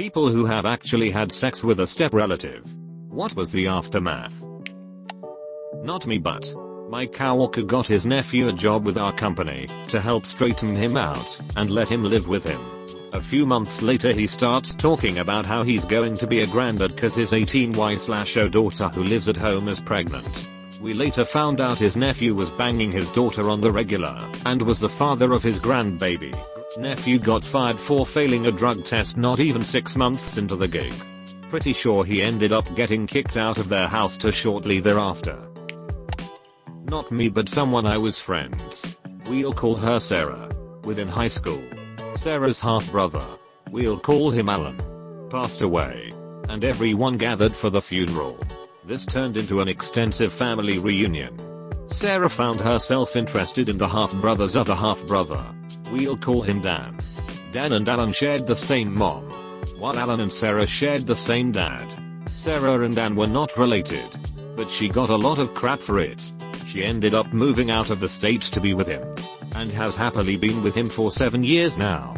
People who have actually had sex with a step relative. What was the aftermath? Not me, but my coworker got his nephew a job with our company to help straighten him out and let him live with him. A few months later he starts talking about how he's going to be a granddad cause his 18Y/0 daughter who lives at home is pregnant. We later found out his nephew was banging his daughter on the regular and was the father of his grandbaby. Nephew got fired for failing a drug test not even 6 months into the gig. Pretty sure he ended up getting kicked out of their house too shortly thereafter. Not me, but someone I was friends. We'll call her Sarah. Within high school. Sarah's half-brother, we'll call him Alan, passed away, and everyone gathered for the funeral. This turned into an extensive family reunion. Sarah found herself interested in the half-brother's other half-brother. We'll call him Dan. Dan and Alan shared the same mom, while Alan and Sarah shared the same dad. Sarah and Dan were not related, but she got a lot of crap for it. She ended up moving out of the state to be with him, and has happily been with him for 7 years now.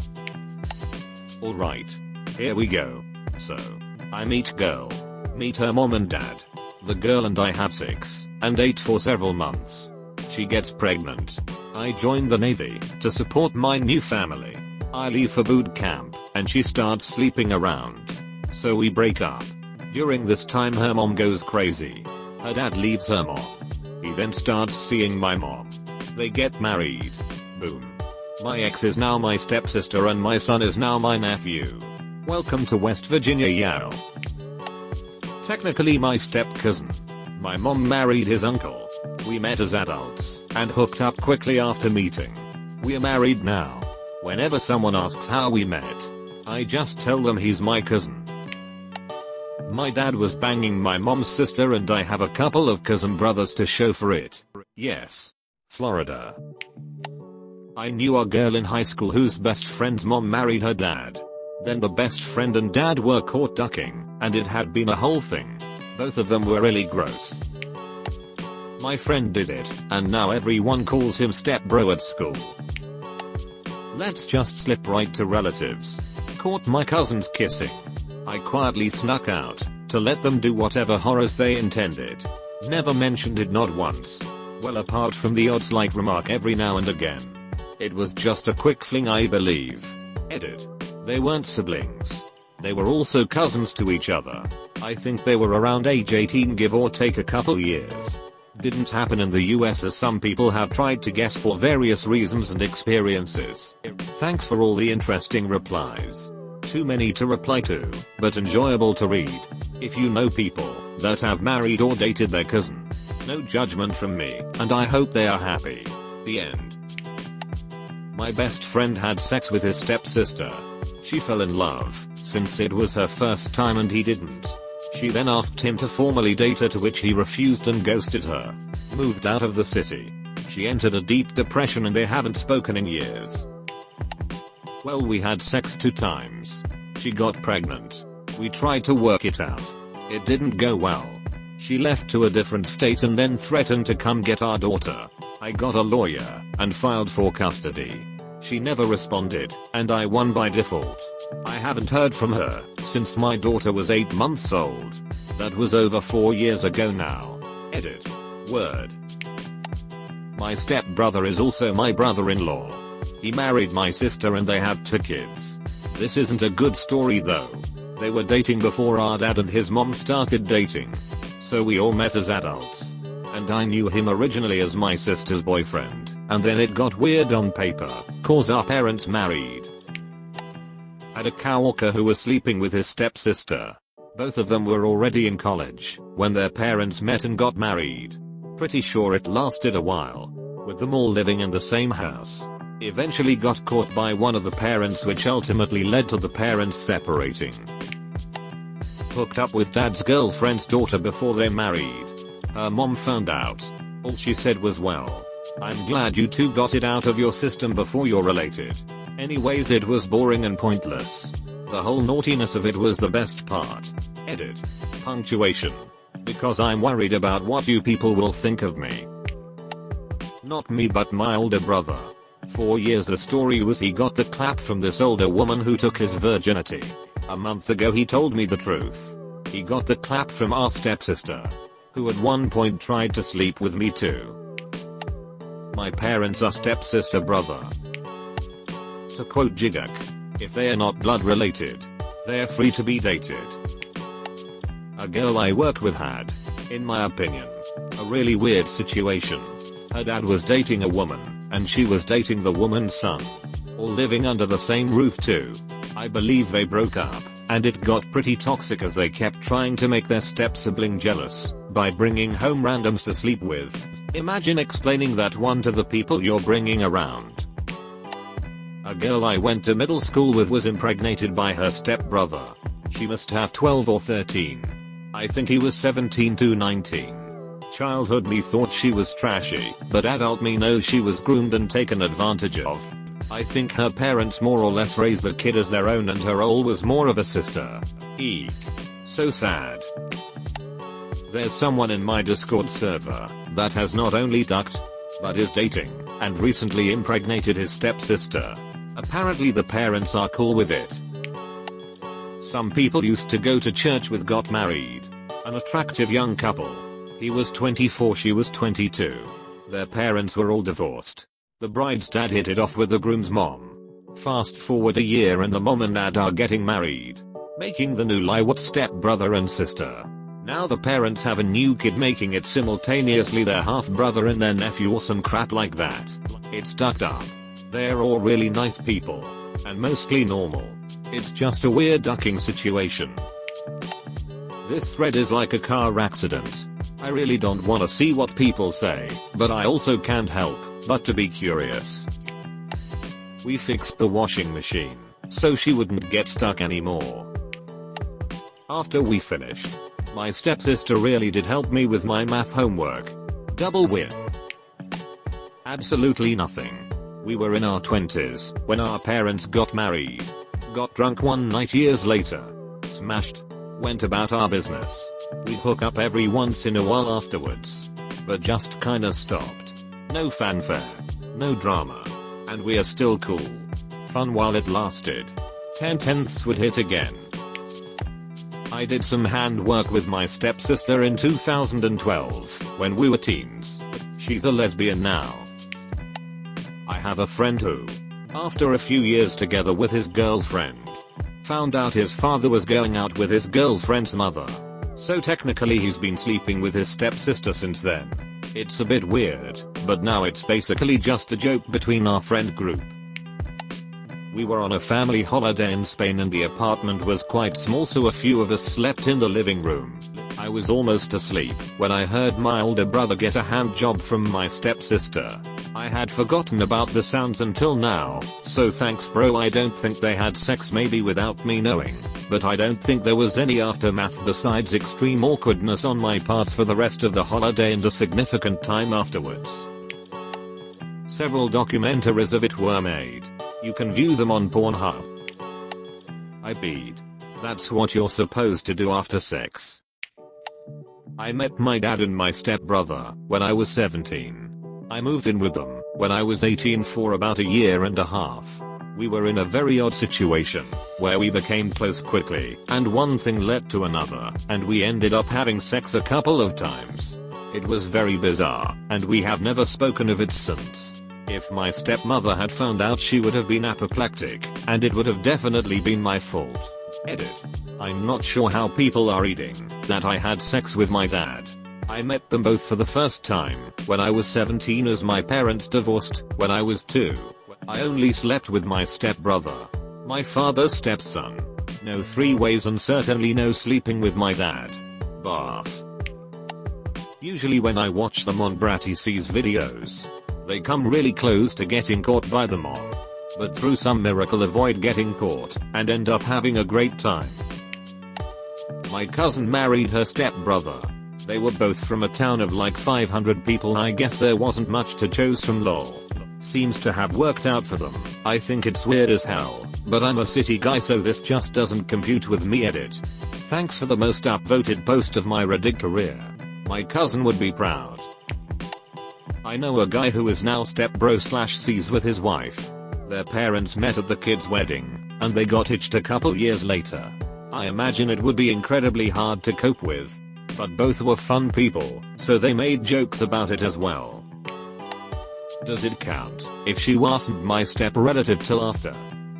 Alright, here we go. So, I meet girl. Meet her mom and dad. The girl and I have sex, and ate for several months. She gets pregnant. I join the Navy to support my new family. I leave for boot camp, and she starts sleeping around. So we break up. During this time her mom goes crazy. Her dad leaves her mom. He then starts seeing my mom. They get married. Boom. My ex is now my stepsister and my son is now my nephew. Welcome to West Virginia, y'all. Technically my step-cousin. My mom married his uncle. We met as adults and hooked up quickly after meeting. We're married now. Whenever someone asks how we met, I just tell them he's my cousin. My dad was banging my mom's sister and I have a couple of cousin brothers to show for it. Yes. Florida. I knew a girl in high school whose best friend's mom married her dad. Then the best friend and dad were caught ducking, and it had been a whole thing. Both of them were really gross. My friend did it, and now everyone calls him step bro at school. Let's just slip right to relatives. Caught my cousins kissing. I quietly snuck out to let them do whatever horrors they intended. Never mentioned it, not once. Well, apart from the odd slight remark every now and again. It was just a quick fling, I believe. Edit. They weren't siblings. They were also cousins to each other. I think they were around age 18, give or take a couple years. Didn't happen in the US as some people have tried to guess for various reasons and experiences. Thanks for all the interesting replies. Too many to reply to, but enjoyable to read. If you know people that have married or dated their cousin, no judgment from me, and I hope they are happy. The end. My best friend had sex with his stepsister. She fell in love, since it was her first time and he didn't. She then asked him to formally date her, to which he refused and ghosted her. Moved out of the city. She entered a deep depression and they haven't spoken in years. Well, we had sex 2 times. She got pregnant. We tried to work it out. It didn't go well. She left to a different state and then threatened to come get our daughter. I got a lawyer and filed for custody. She never responded, and I won by default. I haven't heard from her since my daughter was 8 months old. That was over 4 years ago now. Edit. Word. My stepbrother is also my brother-in-law. He married my sister and they have 2 kids. This isn't a good story though. They were dating before our dad and his mom started dating. So we all met as adults. And I knew him originally as my sister's boyfriend, and then it got weird on paper, cause our parents married. Had a coworker who was sleeping with his stepsister. Both of them were already in college when their parents met and got married. Pretty sure it lasted a while, with them all living in the same house. Eventually got caught by one of the parents, which ultimately led to the parents separating. Hooked up with dad's girlfriend's daughter before they married. Her mom found out. All she said was, well, I'm glad you two got it out of your system before you're related. Anyways, it was boring and pointless. The whole naughtiness of it was the best part. Edit. Punctuation. Because I'm worried about what you people will think of me. Not me, but my older brother. 4 years the story was he got the clap from this older woman who took his virginity. A month ago he told me the truth. He got the clap from our stepsister, who at one point tried to sleep with me too. My parents are stepsister brother. To quote Jigak, if they are not blood related, they're free to be dated. A girl I worked with had, in my opinion, a really weird situation. Her dad was dating a woman, and she was dating the woman's son. All living under the same roof too. I believe they broke up, and it got pretty toxic as they kept trying to make their step-sibling jealous by bringing home randoms to sleep with. Imagine explaining that one to the people you're bringing around. A girl I went to middle school with was impregnated by her stepbrother. She must have 12 or 13. I think he was 17 to 19. Childhood me thought she was trashy, but adult me knows she was groomed and taken advantage of. I think her parents more or less raised the kid as their own and her role was more of a sister. Eek. So sad. There's someone in my Discord server that has not only ducked, but is dating, and recently impregnated his stepsister. Apparently the parents are cool with it. Some people used to go to church with got married. An attractive young couple. He was 24, she was 22. Their parents were all divorced. The bride's dad hit it off with the groom's mom. Fast forward a year and the mom and dad are getting married, making the new Liwat step-brother and sister. Now the parents have a new kid, making it simultaneously their half-brother and their nephew or some crap like that. It's ducked up. They're all really nice people. And mostly normal. It's just a weird ducking situation. This thread is like a car accident. I really don't want to see what people say, but I also can't help but to be curious. We fixed the washing machine, so she wouldn't get stuck anymore. After we finished, my stepsister really did help me with my math homework. Double win. Absolutely nothing. We were in our 20s when our parents got married. Got drunk one night years later. Smashed. Went about our business. We'd hook up every once in a while afterwards. But just kinda stopped. No fanfare. No drama. And we are still cool. Fun while it lasted. 10/10ths would hit again. I did some handwork with my stepsister in 2012 when we were teens. She's a lesbian now. I have a friend who, after a few years together with his girlfriend, found out his father was going out with his girlfriend's mother. So technically he's been sleeping with his stepsister since then. It's a bit weird, but now it's basically just a joke between our friend group. We were on a family holiday in Spain and the apartment was quite small, so a few of us slept in the living room. I was almost asleep when I heard my older brother get a hand job from my stepsister. I had forgotten about the sounds until now, so thanks bro. I don't think they had sex, maybe without me knowing, but I don't think there was any aftermath besides extreme awkwardness on my part for the rest of the holiday and a significant time afterwards. Several documentaries of it were made. You can view them on Pornhub. I peed. That's what you're supposed to do after sex. I met my dad and my stepbrother when I was 17. I moved in with them when I was 18 for about a year and a half. We were in a very odd situation where we became close quickly, and one thing led to another, and we ended up having sex a couple of times. It was very bizarre, and we have never spoken of it since. If my stepmother had found out, she would have been apoplectic, and it would have definitely been my fault. Edit. I'm not sure how people are reading that I had sex with my dad. I met them both for the first time when I was 17, as my parents divorced when I was 2. I only slept with my stepbrother, my father's stepson. No three-ways and certainly no sleeping with my dad. Bath. Usually when I watch them on Bratty C's videos, they come really close to getting caught by the mob, but through some miracle avoid getting caught and end up having a great time. My cousin married her stepbrother. They were both from a town of like 500 people. I guess there wasn't much to choose from, lol. Seems to have worked out for them. I think it's weird as hell, but I'm a city guy so this just doesn't compute with me. Edit. Thanks for the most upvoted post of my Reddit career. My cousin would be proud. I know a guy who is now stepbro/C's with his wife. Their parents met at the kid's wedding, and they got hitched a couple years later. I imagine it would be incredibly hard to cope with. But both were fun people, so they made jokes about it as well. Does it count if she wasn't my step-relative till after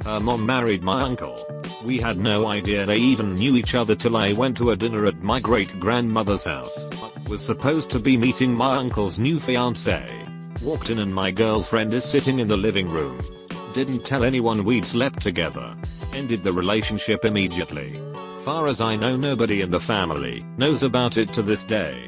her mom married my uncle? We had no idea they even knew each other till I went to a dinner at my great-grandmother's house. Was supposed to be meeting my uncle's new fiancée. Walked in and my girlfriend is sitting in the living room. Didn't tell anyone we'd slept together. Ended the relationship immediately. Far as I know, nobody in the family knows about it to this day.